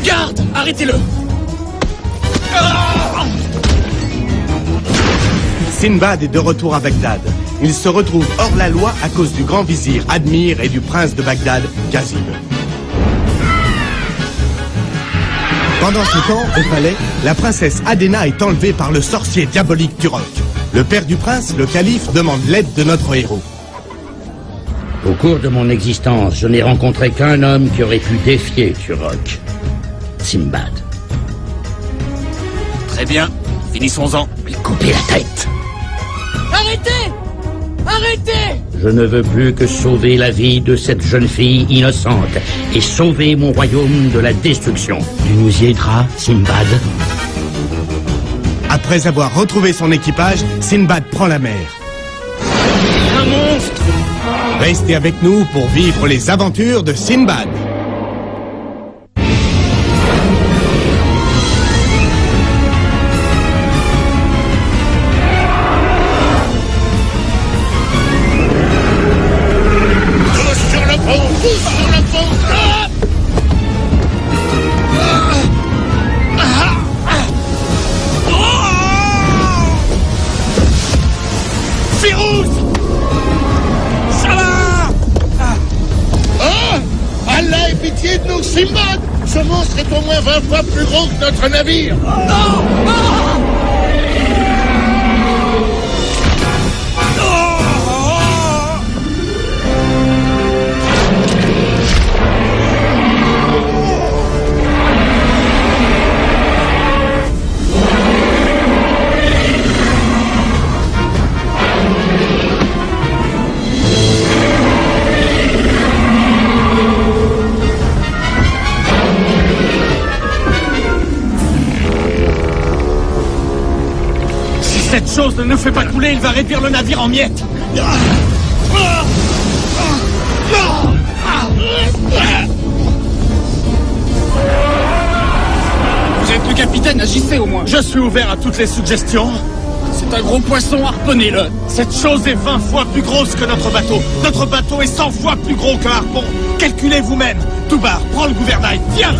Garde! Arrêtez-le! Sinbad est de retour à Bagdad. Il se retrouve hors la loi à cause du grand vizir Admir et du prince de Bagdad, Kazib. Pendant ce temps, au palais, la princesse Adhéna est enlevée par le sorcier diabolique Turok. Le père du prince, le calife, demande l'aide de notre héros. Au cours de mon existence, je n'ai rencontré qu'un homme qui aurait pu défier Turok. Sinbad. Très bien, finissons-en. Lui couper la tête. Arrêtez! Arrêtez! Je ne veux plus que sauver la vie de cette jeune fille innocente et sauver mon royaume de la destruction. Tu nous y aideras, Sinbad? Après avoir retrouvé son équipage, Sinbad prend la mer. Un monstre! Restez avec nous pour vivre les aventures de Sinbad. Sinbad! Ce monstre est au moins 20 fois plus gros que notre navire! Non! Non! Cette chose ne nous fait pas couler, il va réduire le navire en miettes. Vous êtes le capitaine, agissez au moins. Je suis ouvert à toutes les suggestions. C'est un gros poisson, harponnez-le. Cette chose est 20 fois plus grosse que notre bateau. Notre bateau est 100 fois plus gros qu'un harpon. Calculez vous-même. Toubar, prends le gouvernail. Tiens,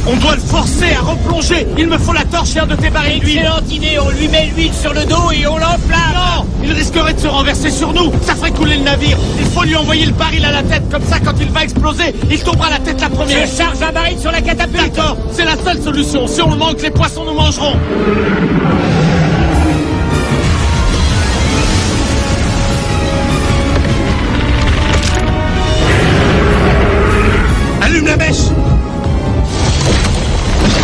on doit le forcer à replonger. Il me faut la torche et un de tes barils d'huile. Excellente idée, on lui met l'huile sur le dos et on l'enflamme. Non, il risquerait de se renverser sur nous. Ça ferait couler le navire. Il faut lui envoyer le baril à la tête. Comme ça, quand il va exploser, il tombera la tête la première. Je charge un baril sur la catapulte. D'accord, c'est la seule solution. Si on le manque, les poissons nous mangeront. Allume la mèche.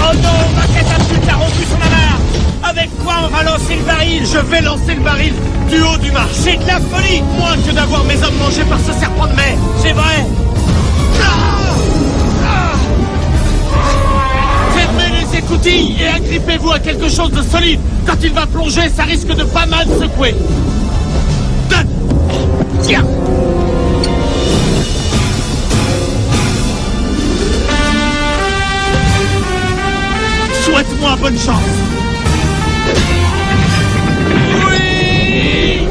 Oh non, ma catapulte a rompu son amarre. Avec quoi on va lancer le baril? Je vais lancer le baril du haut du mât. C'est de la folie. Moins que d'avoir mes hommes mangés par ce serpent de mer. C'est vrai. Fermez les écoutilles et agrippez-vous à quelque chose de solide. Quand il va plonger, ça risque de pas mal secouer. Donne. Tiens. Souhaite-moi bonne chance. Oui!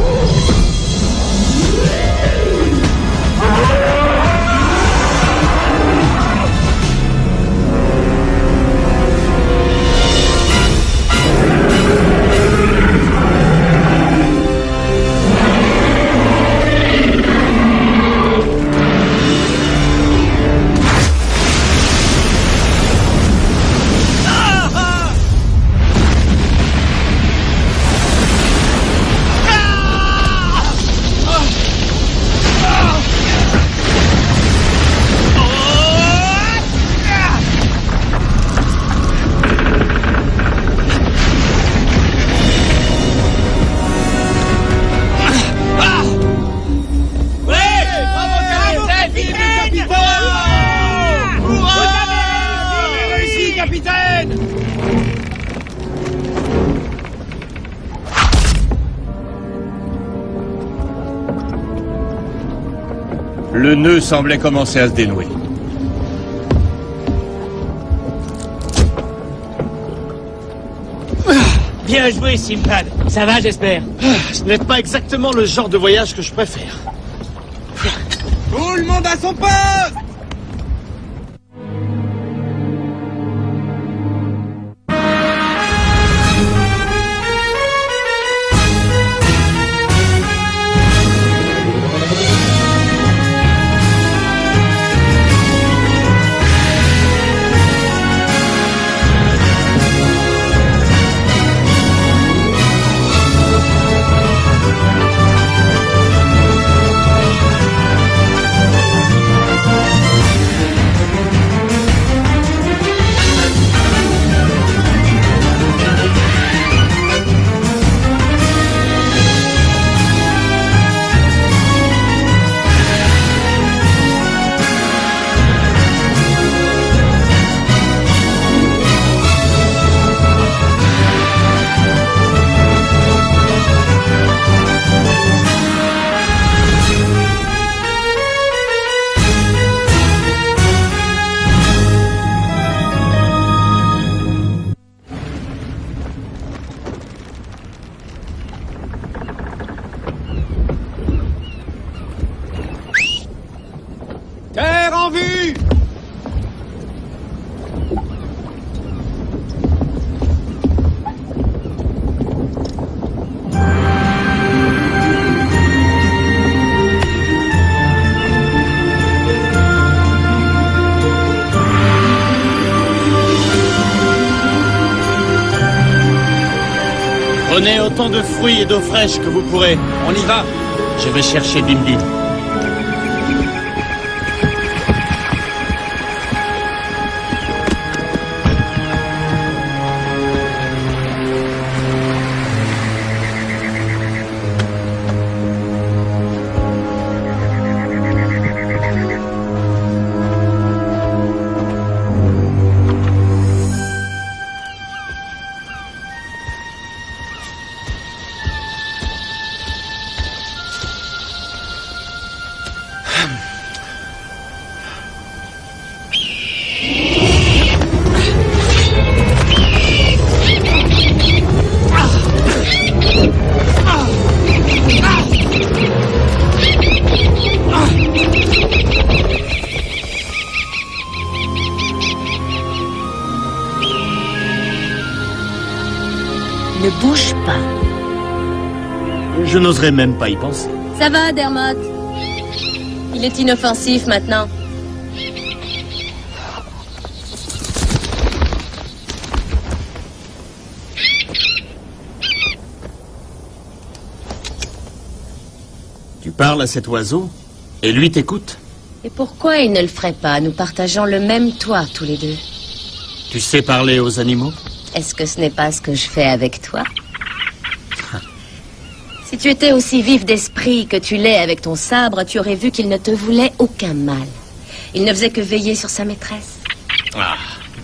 Le nœud semblait commencer à se dénouer. Bien joué, Simbad. Ça va, j'espère. Ce n'est pas exactement le genre de voyage que je préfère. Tout le monde à son poste! Terre en vue! Prenez autant de fruits et d'eau fraîche que vous pourrez. On y va! Je vais chercher Dim Dim. Ne bouge pas. Je n'oserais même pas y penser. Ça va, Dermot? Il est inoffensif maintenant. Tu parles à cet oiseau et lui t'écoute? Et pourquoi il ne le ferait pas? Nous partageons le même toit, tous les deux. Tu sais parler aux animaux? Est-ce que ce n'est pas ce que je fais avec toi? Si tu étais aussi vif d'esprit que tu l'es avec ton sabre, tu aurais vu qu'il ne te voulait aucun mal. Il ne faisait que veiller sur sa maîtresse. Ah,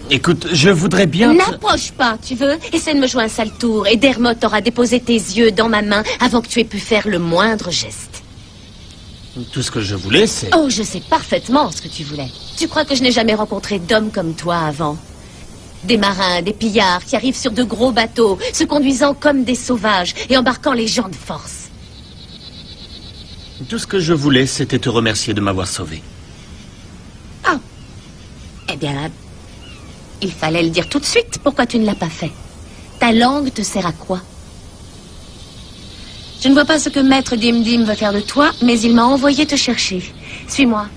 écoute, je voudrais bien... N'approche pas, tu veux? Essaie de me jouer un sale tour et Dermot aura déposé tes yeux dans ma main avant que tu aies pu faire le moindre geste. Tout ce que je voulais, c'est... Oh, je sais parfaitement ce que tu voulais. Tu crois que je n'ai jamais rencontré d'hommes comme toi avant? Des marins, des pillards qui arrivent sur de gros bateaux, se conduisant comme des sauvages et embarquant les gens de force. Tout ce que je voulais, c'était te remercier de m'avoir sauvé. Ah. Eh bien, il fallait le dire tout de suite. Pourquoi tu ne l'as pas fait? Ta langue te sert à quoi? Je ne vois pas ce que Maître Dim Dim veut faire de toi, mais il m'a envoyé te chercher. Suis-moi.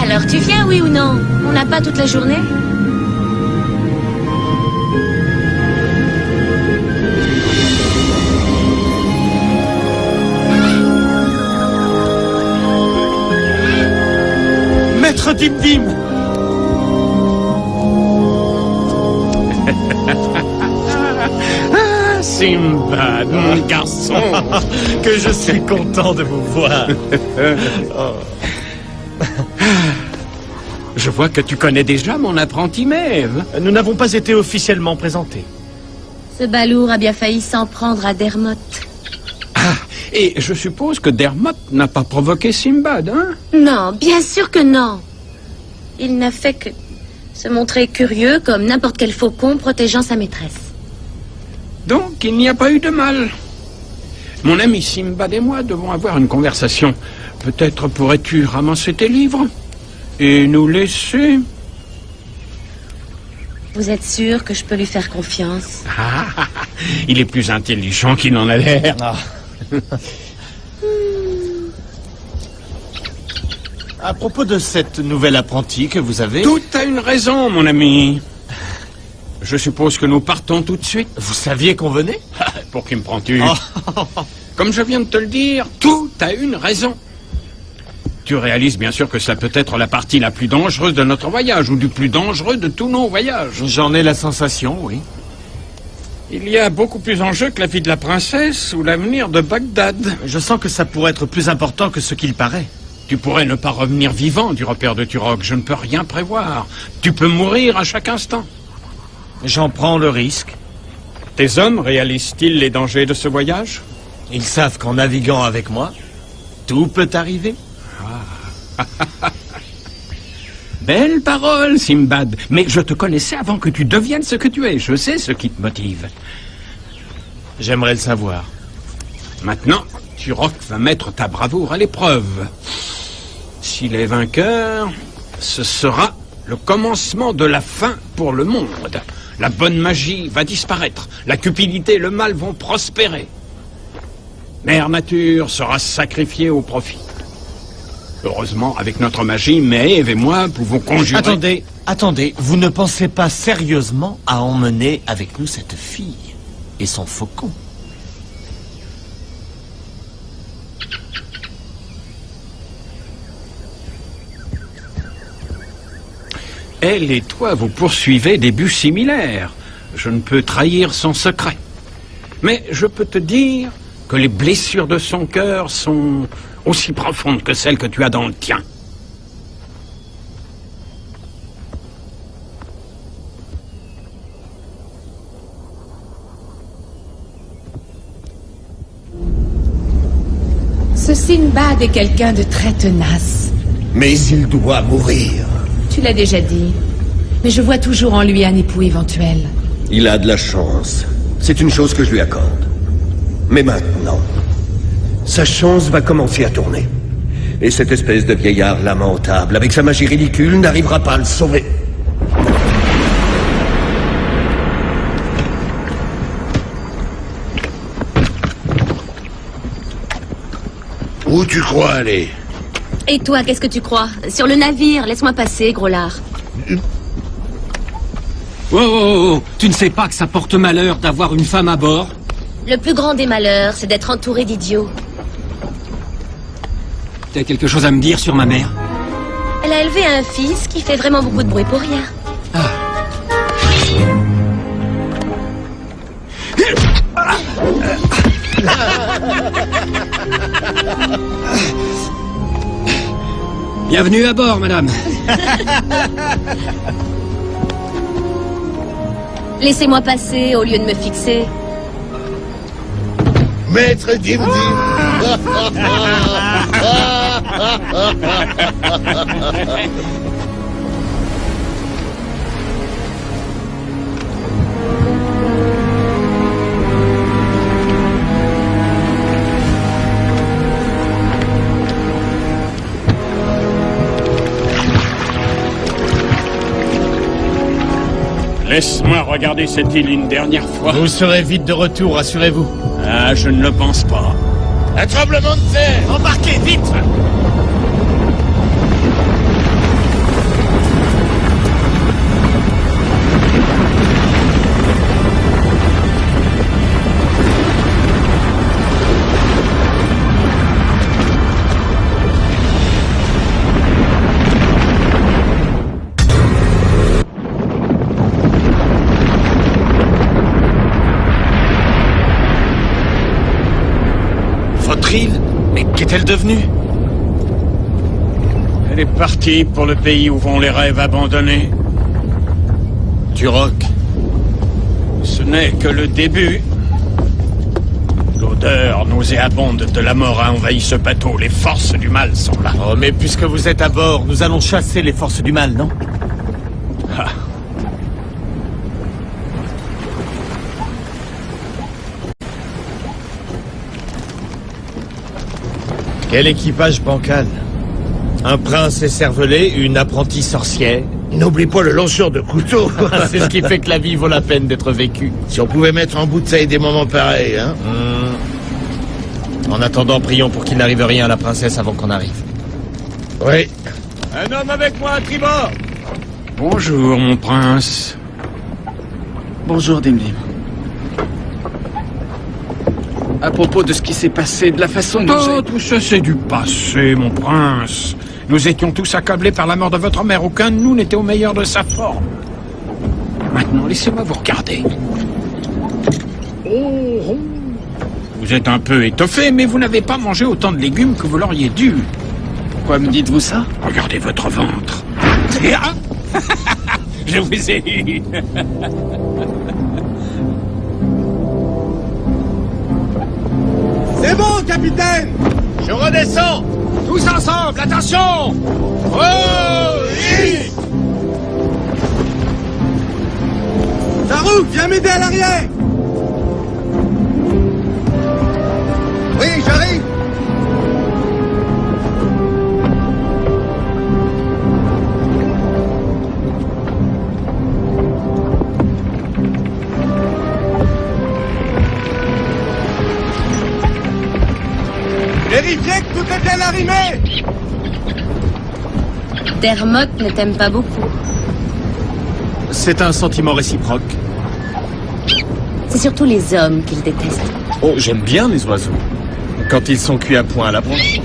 Alors tu viens, oui ou non? On n'a pas toute la journée? Maître Dim Dim! Ah, Simbad, mon garçon, que je suis content de vous voir. Oh. Je vois que tu connais déjà mon apprenti maîve. Nous n'avons pas été officiellement présentés. Ce balourd a bien failli s'en prendre à Dermot. Ah, et je suppose que Dermot n'a pas provoqué Simbad, hein? Non, bien sûr que non. Il n'a fait que se montrer curieux comme n'importe quel faucon protégeant sa maîtresse. Donc, il n'y a pas eu de mal. Mon ami Simbad et moi devons avoir une conversation. Peut-être pourrais-tu ramasser tes livres et nous laisser... Vous êtes sûr que je peux lui faire confiance? Ah, il est plus intelligent qu'il n'en a l'air. Ah. À propos de cette nouvelle apprentie que vous avez... Tout a une raison, mon ami. Je suppose que nous partons tout de suite. Vous saviez qu'on venait? Pour qui me prends-tu? Oh. Comme je viens de te le dire, tout a une raison. Tu réalises bien sûr que cela peut être la partie la plus dangereuse de notre voyage, ou du plus dangereux de tous nos voyages. J'en ai la sensation, oui. Il y a beaucoup plus en jeu que la vie de la princesse ou l'avenir de Bagdad. Je sens que ça pourrait être plus important que ce qu'il paraît. Tu pourrais ne pas revenir vivant du repère de Turok. Je ne peux rien prévoir. Tu peux mourir à chaque instant. J'en prends le risque. Tes hommes réalisent-ils les dangers de ce voyage? Ils savent qu'en naviguant avec moi, tout peut arriver. Belle parole, Simbad. Mais je te connaissais avant que tu deviennes ce que tu es. Je sais ce qui te motive. J'aimerais le savoir. Maintenant, Turok va mettre ta bravoure à l'épreuve. S'il est vainqueur, ce sera le commencement de la fin pour le monde. La bonne magie va disparaître. La cupidité et le mal vont prospérer. Mère Nature sera sacrifiée au profit. Heureusement, avec notre magie, Maeve et moi pouvons conjurer... Attendez, vous ne pensez pas sérieusement à emmener avec nous cette fille et son faucon? Elle et toi, vous poursuivez des buts similaires. Je ne peux trahir son secret. Mais je peux te dire que les blessures de son cœur sont aussi profondes que celles que tu as dans le tien. Ce Sinbad est quelqu'un de très tenace. Mais il doit mourir. Tu l'as déjà dit. Mais je vois toujours en lui un époux éventuel. Il a de la chance. C'est une chose que je lui accorde. Mais maintenant, sa chance va commencer à tourner. Et cette espèce de vieillard lamentable, avec sa magie ridicule, n'arrivera pas à le sauver. Où tu crois aller? Et toi, qu'est-ce que tu crois? Sur le navire, laisse-moi passer, gros lard. Oh, tu ne sais pas que ça porte malheur d'avoir une femme à bord? Le plus grand des malheurs, c'est d'être entouré d'idiots. T'as quelque chose à me dire sur ma mère? Elle a élevé un fils qui fait vraiment beaucoup de bruit pour rien. Bienvenue à bord, madame. Laissez-moi passer au lieu de me fixer. Maître Dim Laisse-moi regarder cette île une dernière fois. Vous serez vite de retour, rassurez-vous. Ah, je ne le pense pas. Un tremblement de terre! Embarquez, vite! Votre île? Mais qu'est-elle devenue? Elle est partie pour le pays où vont les rêves abandonnés. Turok. Ce n'est que le début. L'odeur nauséabonde de la mort a envahi ce bateau. Les forces du mal sont là. Oh, mais puisque vous êtes à bord, nous allons chasser les forces du mal, non? Ah. Quel équipage bancal. Un prince écervelé, une apprentie sorcière. N'oublie pas le lanceur de couteau. C'est ce qui fait que la vie vaut la peine d'être vécue. Si on pouvait mettre en bouteille des moments pareils, hein. En attendant, prions pour qu'il n'arrive rien à la princesse avant qu'on arrive. Oui. Un homme avec moi à tribord! Bonjour, mon prince. Bonjour, Dimdim. À propos de ce qui s'est passé, de la façon dont Oh, tout ça, c'est du passé, mon prince. Nous étions tous accablés par la mort de votre mère. Aucun de nous n'était au meilleur de sa forme. Maintenant, laissez-moi vous regarder. Oh. Vous êtes un peu étoffé, mais vous n'avez pas mangé autant de légumes que vous l'auriez dû. Pourquoi me dites-vous ça? Regardez votre ventre. Ah je vous ai eu. C'est bon, capitaine! Je redescends! Tous ensemble, attention! Oh! Oui! Zarouk, viens m'aider à l'arrière! Oui, j'arrive! Vérifiez que tout est bien arrimé! Dermot ne t'aime pas beaucoup. C'est un sentiment réciproque. C'est surtout les hommes qu'il déteste. Oh, j'aime bien les oiseaux. Quand ils sont cuits à point à la branche.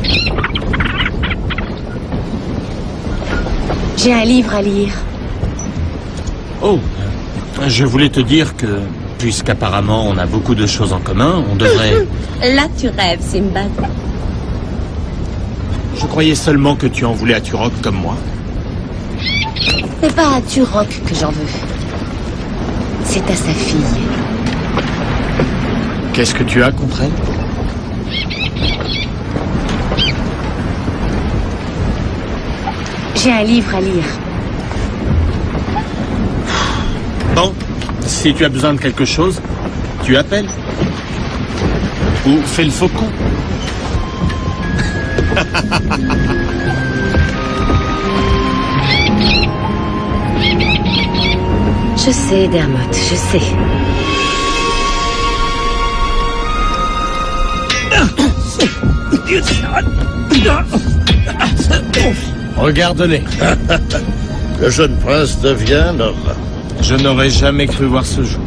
J'ai un livre à lire. Oh, je voulais te dire que, puisqu'apparemment on a beaucoup de choses en commun, on devrait... Là, tu rêves, Simbad. Je croyais seulement que tu en voulais à Turok comme moi. C'est pas à Turok que j'en veux. C'est à sa fille. Qu'est-ce que tu as contre elle? J'ai un livre à lire. Bon, si tu as besoin de quelque chose, tu appelles. Ou fais le faucon. Je sais, Dermot, je sais. Regarde-les. Le jeune prince devient un homme. Je n'aurais jamais cru voir ce jour.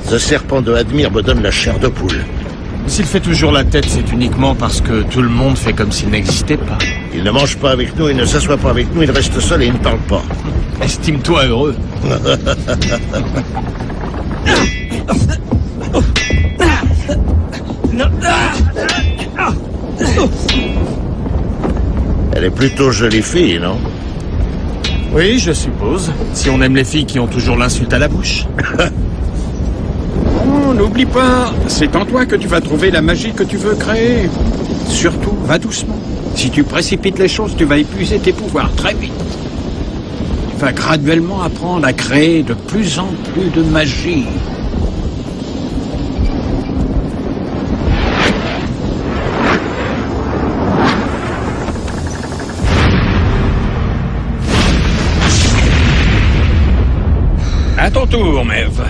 Ce serpent de Admir me donne la chair de poule. S'il fait toujours la tête, c'est uniquement parce que tout le monde fait comme s'il n'existait pas. Il ne mange pas avec nous, il ne s'assoit pas avec nous, il reste seul et il ne parle pas. Estime-toi heureux. Elle est plutôt jolie fille, non? Oui, je suppose. Si on aime les filles qui ont toujours l'insulte à la bouche. Oh, n'oublie pas, c'est en toi que tu vas trouver la magie que tu veux créer. Surtout, va doucement. Si tu précipites les choses, tu vas épuiser tes pouvoirs très vite. Tu vas graduellement apprendre à créer de plus en plus de magie. À ton tour, Maeve.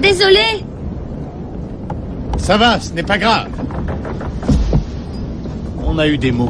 Désolé. Ça va, ce n'est pas grave. On a eu des mots.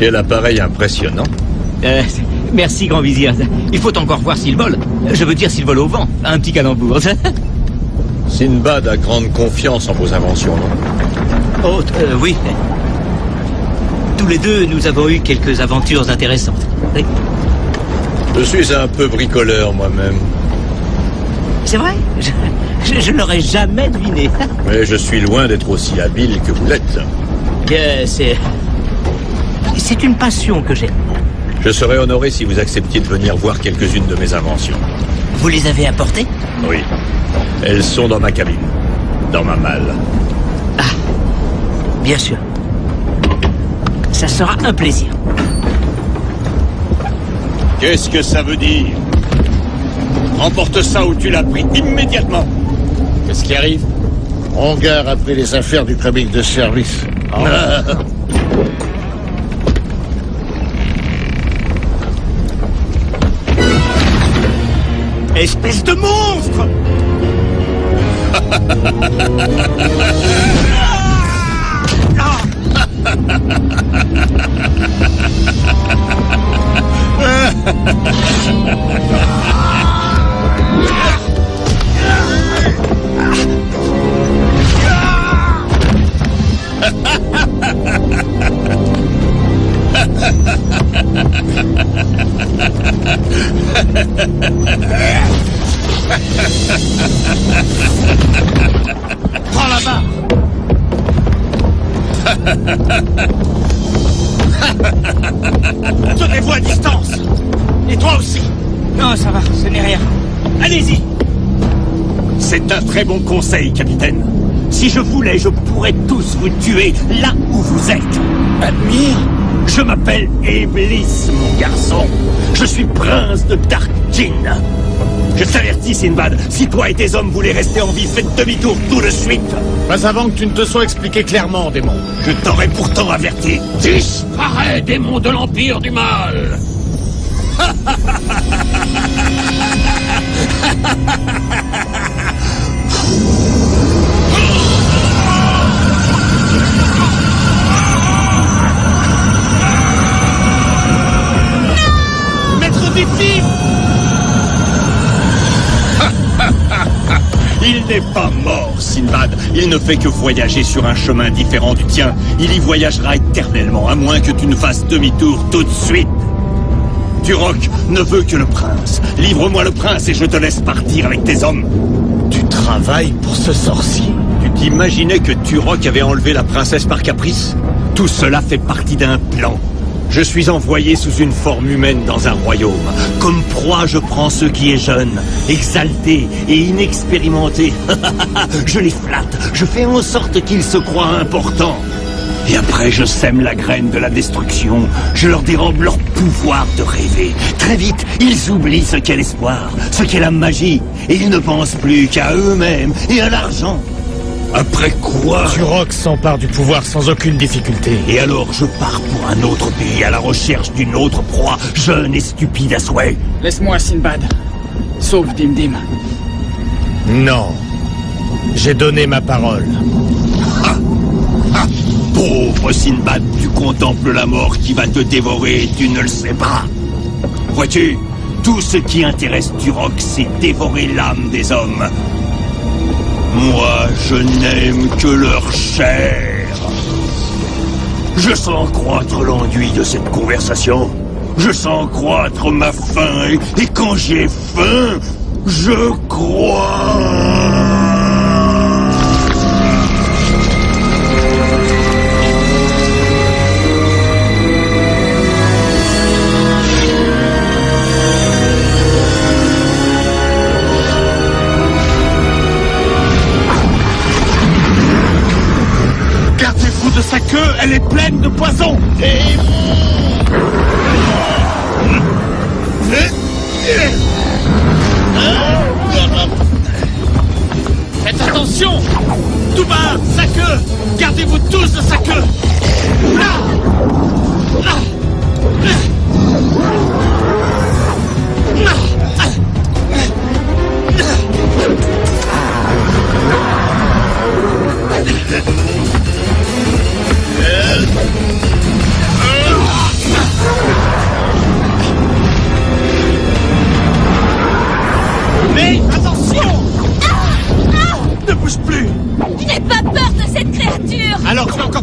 Quel appareil impressionnant. Merci, grand vizir. Il faut encore voir s'il vole. Je veux dire s'il vole au vent. Un petit calembour. Sinbad a grande confiance en vos inventions, non? Oh, oui. Tous les deux, nous avons eu quelques aventures intéressantes. Oui. Je suis un peu bricoleur moi-même. C'est vrai? Je n'aurais jamais deviné. Mais je suis loin d'être aussi habile que vous l'êtes. C'est une passion que j'ai. Je serais honoré si vous acceptiez de venir voir quelques-unes de mes inventions. Vous les avez apportées? Oui. Elles sont dans ma cabine. Dans ma malle. Ah, bien sûr. Ça sera un plaisir. Qu'est-ce que ça veut dire? Emporte ça où tu l'as pris immédiatement. Qu'est-ce qui arrive? Ongar a pris les affaires du comique de service. Oh. Espèce de monstre! Prends la barre. Tenez-vous à distance! Et toi aussi! Non, ça va, ce n'est rien. Allez-y! C'est un très bon conseil, capitaine. Si je voulais, je pourrais tous vous tuer là où vous êtes. Admire, je m'appelle Iblis, mon garçon. Je suis prince de Darkjin. Je t'avertis, Sinbad, si toi et tes hommes voulez rester en vie, faites demi-tour tout de suite. Pas avant que tu ne te sois expliqué clairement, démon. Je t'aurais pourtant averti. Disparais, démon de l'Empire du Mal. Maître victime! Il n'est pas mort, Sinbad. Il ne fait que voyager sur un chemin différent du tien. Il y voyagera éternellement, à moins que tu ne fasses demi-tour tout de suite. Turok ne veut que le prince. Livre-moi le prince et je te laisse partir avec tes hommes. Tu travailles pour ce sorcier. Tu t'imaginais que Turok avait enlevé la princesse par caprice? Tout cela fait partie d'un plan. Je suis envoyé sous une forme humaine dans un royaume. Comme proie, je prends ce qui est jeune, exalté et inexpérimenté. Je les flatte, je fais en sorte qu'ils se croient importants. Et après, je sème la graine de la destruction. Je leur dérobe leur pouvoir de rêver. Très vite, ils oublient ce qu'est l'espoir, ce qu'est la magie. Et ils ne pensent plus qu'à eux-mêmes et à l'argent. Après quoi... Turok s'empare du pouvoir sans aucune difficulté. Et alors je pars pour un autre pays à la recherche d'une autre proie, jeune et stupide à souhait. Laisse-moi, Sinbad. Sauve Dimdim. Non. J'ai donné ma parole. Ah, ah, pauvre Sinbad, tu contemples la mort qui va te dévorer et tu ne le sais pas. Vois-tu, tout ce qui intéresse Turok, c'est dévorer l'âme des hommes. Moi, je n'aime que leur chair. Je sens croître l'ennui de cette conversation. Je sens croître ma faim. Et quand j'ai faim, je crois. De sa queue, elle est pleine de poison. Faites attention. Tout bas, sa queue. Gardez-vous tous de sa queue.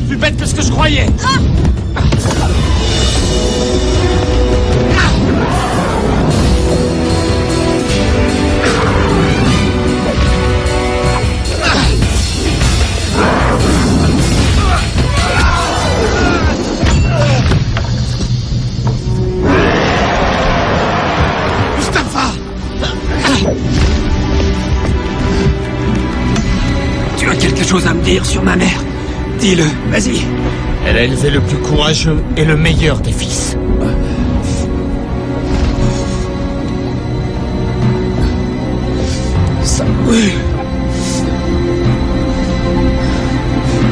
plus bête que ce que je croyais. Mustapha! Tu as quelque chose à me dire sur ma mère? Dis-le, vas-y. Elle a élevé le plus courageux et le meilleur des fils. Ça brûle.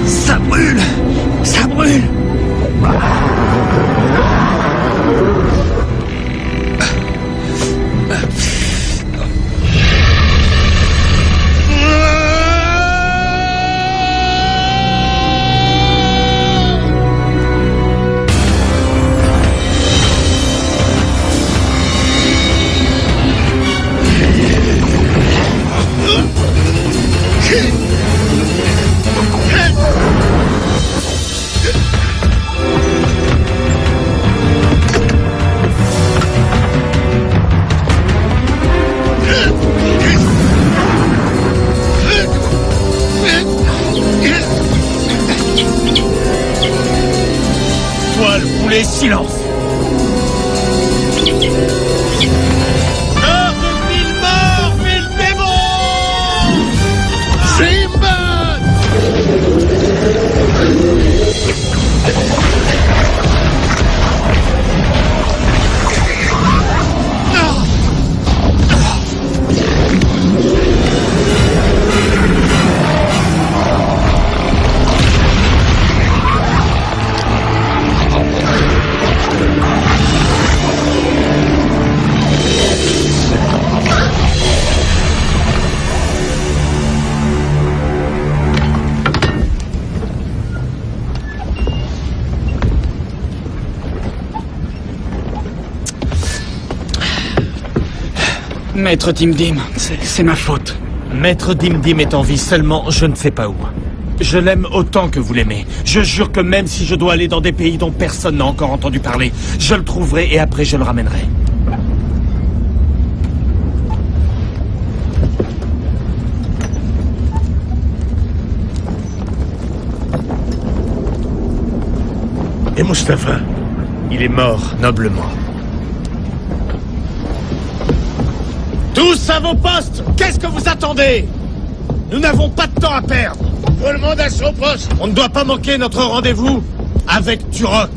Ça brûle. Ça brûle. Toile, boulet, silence. Heure de mille morts, mille démons! Simbad! Maître Dimdim, c'est ma faute. Maître Dimdim est en vie, seulement je ne sais pas où. Je l'aime autant que vous l'aimez. Je jure que même si je dois aller dans des pays dont personne n'a encore entendu parler, je le trouverai et après je le ramènerai. Et Mustapha? Il est mort noblement. Tous à vos postes! Qu'est-ce que vous attendez? Nous n'avons pas de temps à perdre. Tout le monde à son poste. On ne doit pas manquer notre rendez-vous avec Turok.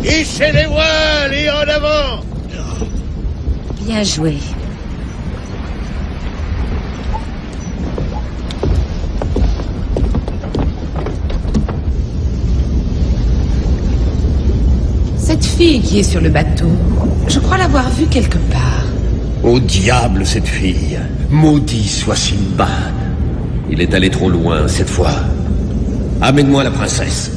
Hichez les voiles et en avant. Bien joué. Cette fille qui est sur le bateau, je crois l'avoir vue quelque part. Au diable, cette fille. Maudit soit Simbad. Il est allé trop loin, cette fois. Amène-moi la princesse.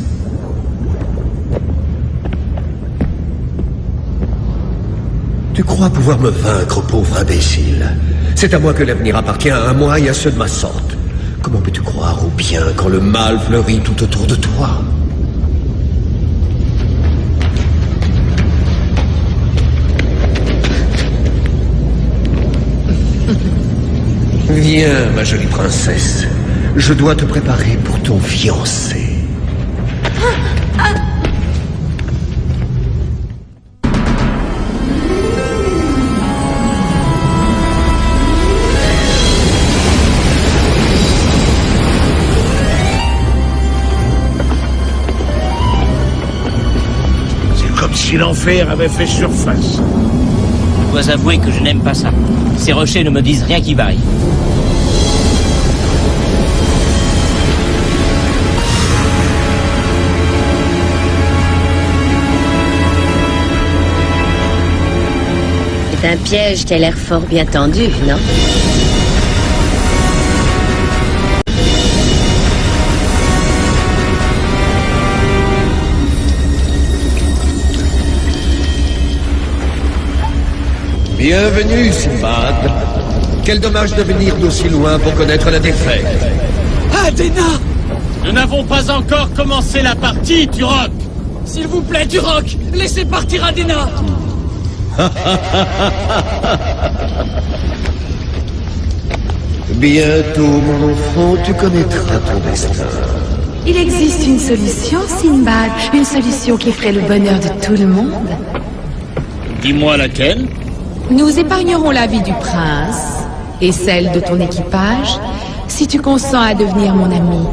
Tu crois pouvoir me vaincre, pauvre imbécile? C'est à moi que l'avenir appartient, à moi et à ceux de ma sorte. Comment peux-tu croire au bien quand le mal fleurit tout autour de toi? Viens, ma jolie princesse. Je dois te préparer pour ton fiancé. C'est comme si l'enfer avait fait surface. Je dois avouer que je n'aime pas ça. Ces rochers ne me disent rien qui vaille. C'est un piège qui a l'air fort bien tendu, non? Bienvenue, Simbad. Quel dommage de venir d'aussi loin pour connaître la défaite. Adena! Nous n'avons pas encore commencé la partie, Turok. S'il vous plaît, Turok, laissez partir Adena. Bientôt, mon enfant, tu connaîtras ton destin. Il existe une solution, Sinbad. Une solution qui ferait le bonheur de tout le monde. Dis-moi laquelle? Nous épargnerons la vie du prince et celle de ton équipage si tu consens à devenir mon ami.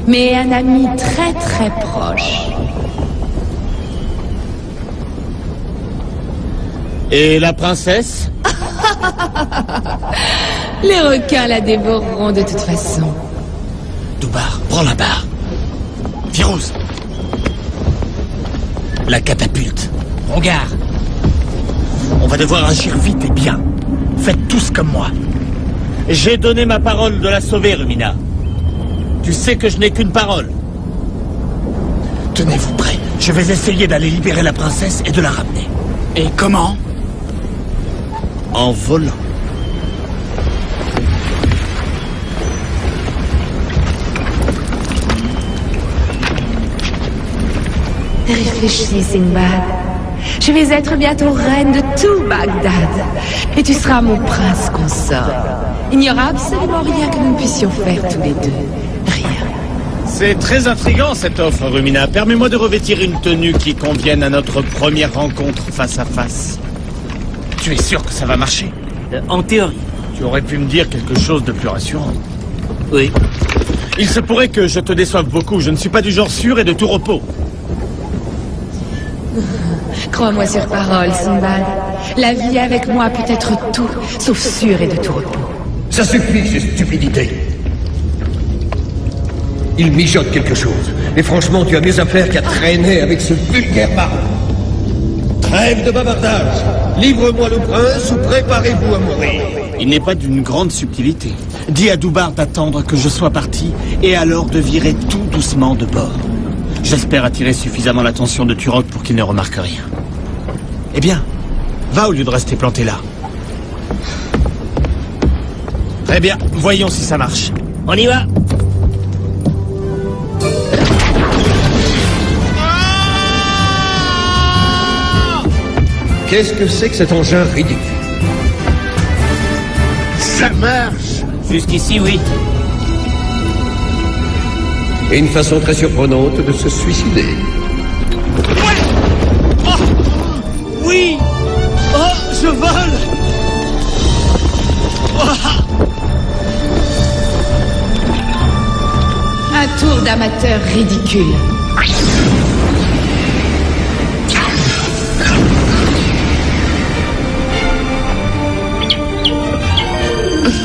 Mais un ami très très proche. Et la princesse? Les requins la dévoreront de toute façon. Doubar, prends la barre. Firouz. La catapulte. Rongar. On va devoir agir vite et bien. Faites tous comme moi. J'ai donné ma parole de la sauver, Rumina. Tu sais que je n'ai qu'une parole. Tenez-vous prêts. Je vais essayer d'aller libérer la princesse et de la ramener. Et comment? En volant. Réfléchis, Sinbad. Je vais être bientôt reine de tout Bagdad. Et tu seras mon prince consort. Il n'y aura absolument rien que nous ne puissions faire tous les deux. Rien. C'est très intriguant cette offre, Rumina. Permets-moi de revêtir une tenue qui convienne à notre première rencontre face à face. Tu es sûr que ça va marcher? En théorie. Tu aurais pu me dire quelque chose de plus rassurant. Oui. Il se pourrait que je te déçoive beaucoup. Je ne suis pas du genre sûr et de tout repos. Crois-moi sur parole, Sinbad. La vie avec moi peut être tout, sauf sûr et de tout repos. Ça suffit, ces stupidités. Il mijote quelque chose. Et franchement, tu as mieux à faire qu'à traîner avec ce vulgaire baron. Trêve de bavardage. Livre-moi le prince ou préparez-vous à mourir. Il n'est pas d'une grande subtilité. Dis à Doubar d'attendre que je sois parti et alors de virer tout doucement de bord. J'espère attirer suffisamment l'attention de Turok pour qu'il ne remarque rien. Eh bien, va au lieu de rester planté là. Très bien, voyons si ça marche. On y va. Qu'est-ce que c'est que cet engin ridicule? Ça marche! Jusqu'ici, oui. Et une façon très surprenante de se suicider. Oh oui. Oh, je vole. Un tour d'amateur ridicule.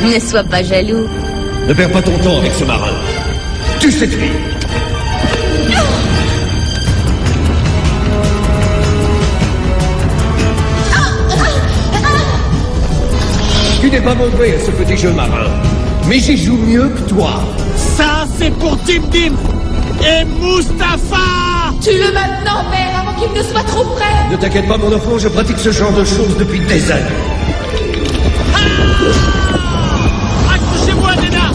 Ne sois pas jaloux. Ne perds pas ton temps avec ce marin. Tue cette fille. Tu n'es pas mauvais à ce petit jeu marin, mais j'y joue mieux que toi. Ça, c'est pour Dim Dim et Mustapha. Tue-le maintenant, père, avant qu'il ne soit trop près. Ne t'inquiète pas, mon enfant, je pratique ce genre de choses depuis des années. Accrochez-vous, Adena.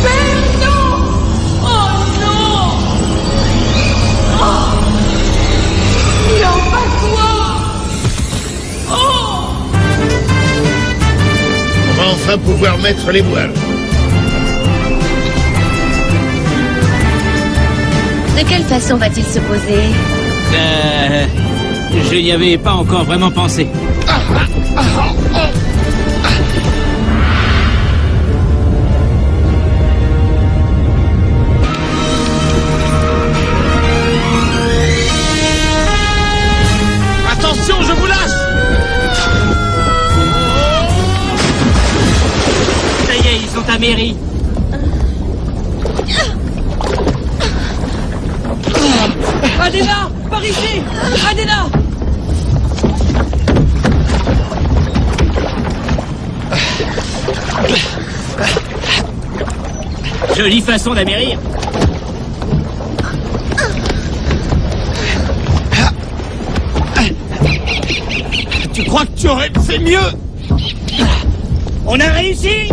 Père, non. Oh non. Oh. Non, pas toi. Oh. On va enfin pouvoir mettre les voiles. De quelle façon va-t-il se poser? Je n'y avais pas encore vraiment pensé. Attention, je vous lâche. Ça y est, ils sont à mairie. Adena, par ici. Adena. Jolie façon d'amérir. Tu crois que tu aurais fait mieux? On a réussi.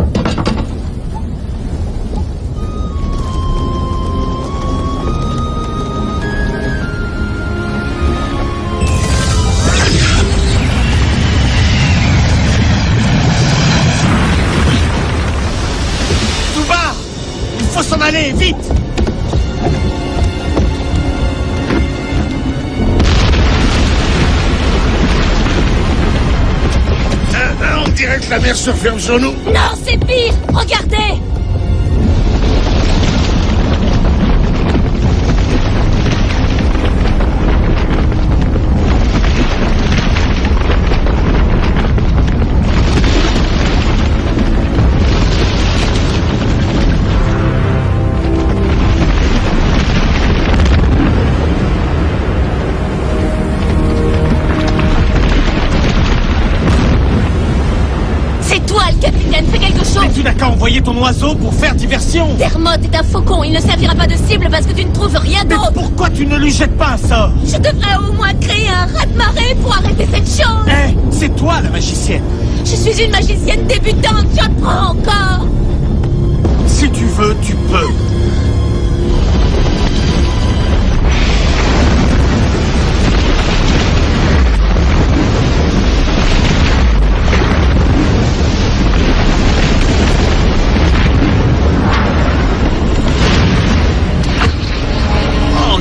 vite! On dirait que la mer se ferme sur nous. Non, c'est pire! Regardez! Tu n'as qu'à envoyer ton oiseau pour faire diversion. Dermot est un faucon, il ne servira pas de cible parce que tu ne trouves rien d'autre. Mais pourquoi tu ne lui jettes pas un sort? Je devrais au moins créer un raz-de-marée pour arrêter cette chose. Hé, c'est toi la magicienne. Je suis une magicienne débutante, j'en prends encore. Si tu veux, tu peux.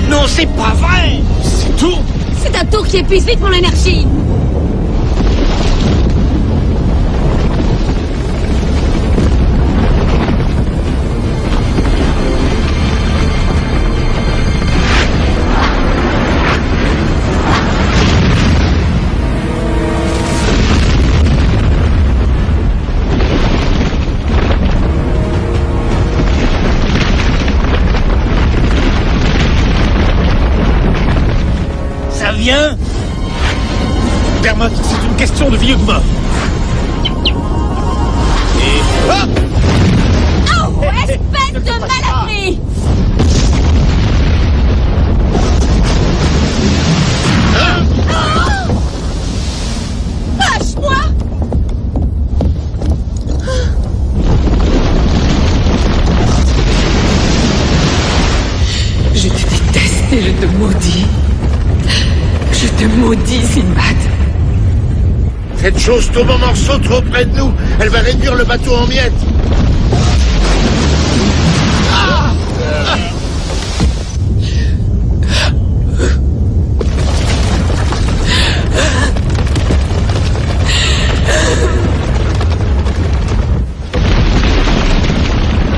Non, c'est pas vrai! C'est tout! C'est un tour qui épuise vite mon énergie! Viens. Dermot, c'est une question de vie ou de mort. Et... Oh, espèce de malabri! Lâche-moi! Je te déteste et je te maudis. Je te maudis, Sinbad. Cette chose tombe en morceaux trop près de nous. Elle va réduire le bateau en miettes. Ah!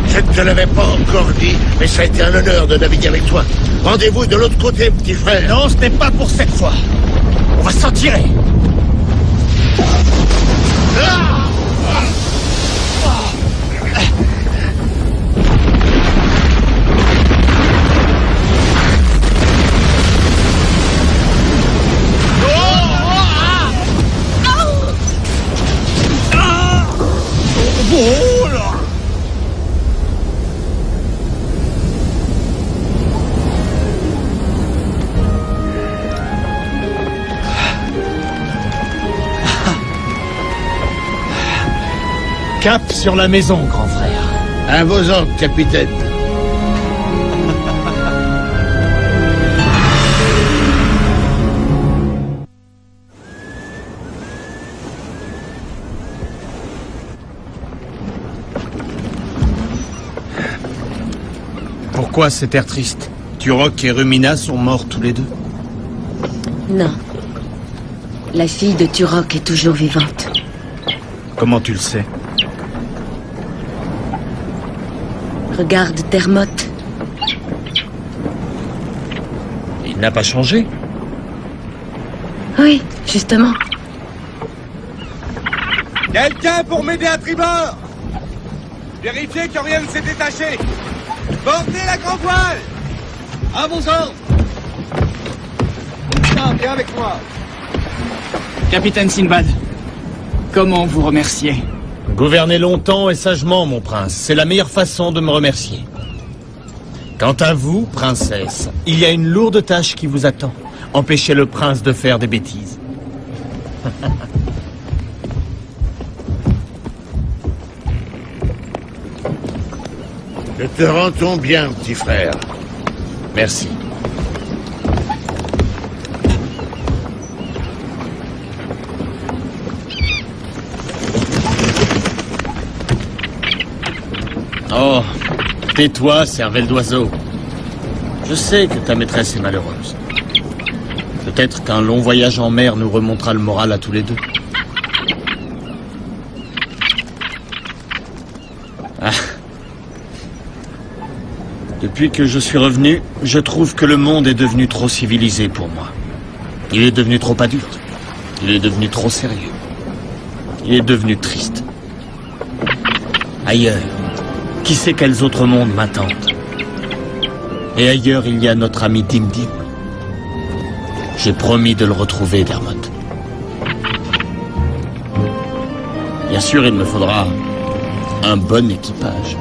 Je ne te l'avais pas encore dit, mais ça a été un honneur de naviguer avec toi. Rendez-vous de l'autre côté, petit frère. Non, ce n'est pas pour cette fois. On va s'en tirer. Cap sur la maison, grand frère. À vos ordres, capitaine. Pourquoi cet air triste? Turok et Rumina sont morts tous les deux? Non. La fille de Turok est toujours vivante. Comment tu le sais? Regarde Dermot. Il n'a pas changé? Oui, justement. Quelqu'un pour m'aider à tribord! Vérifiez que rien ne s'est détaché! Portez la grand voile! À vos ordres! Viens avec moi! Capitaine Sinbad, comment vous remercier? Gouvernez longtemps et sagement, mon prince. C'est la meilleure façon de me remercier. Quant à vous, princesse, il y a une lourde tâche qui vous attend. Empêchez le prince de faire des bêtises. Je te rends ton bien, petit frère. Merci. Oh, Tais-toi, cervelle d'oiseau. Je sais que ta maîtresse est malheureuse. Peut-être qu'un long voyage en mer nous remontera le moral à tous les deux. Ah. Depuis que je suis revenu, je trouve que le monde est devenu trop civilisé pour moi. Il est devenu trop adulte. Il est devenu trop sérieux. Il est devenu triste. Ailleurs, qui sait quels autres mondes m'attendent? Et ailleurs, il y a notre ami Dim Dim. J'ai promis de le retrouver, Dermot. Bien sûr, il me faudra un bon équipage.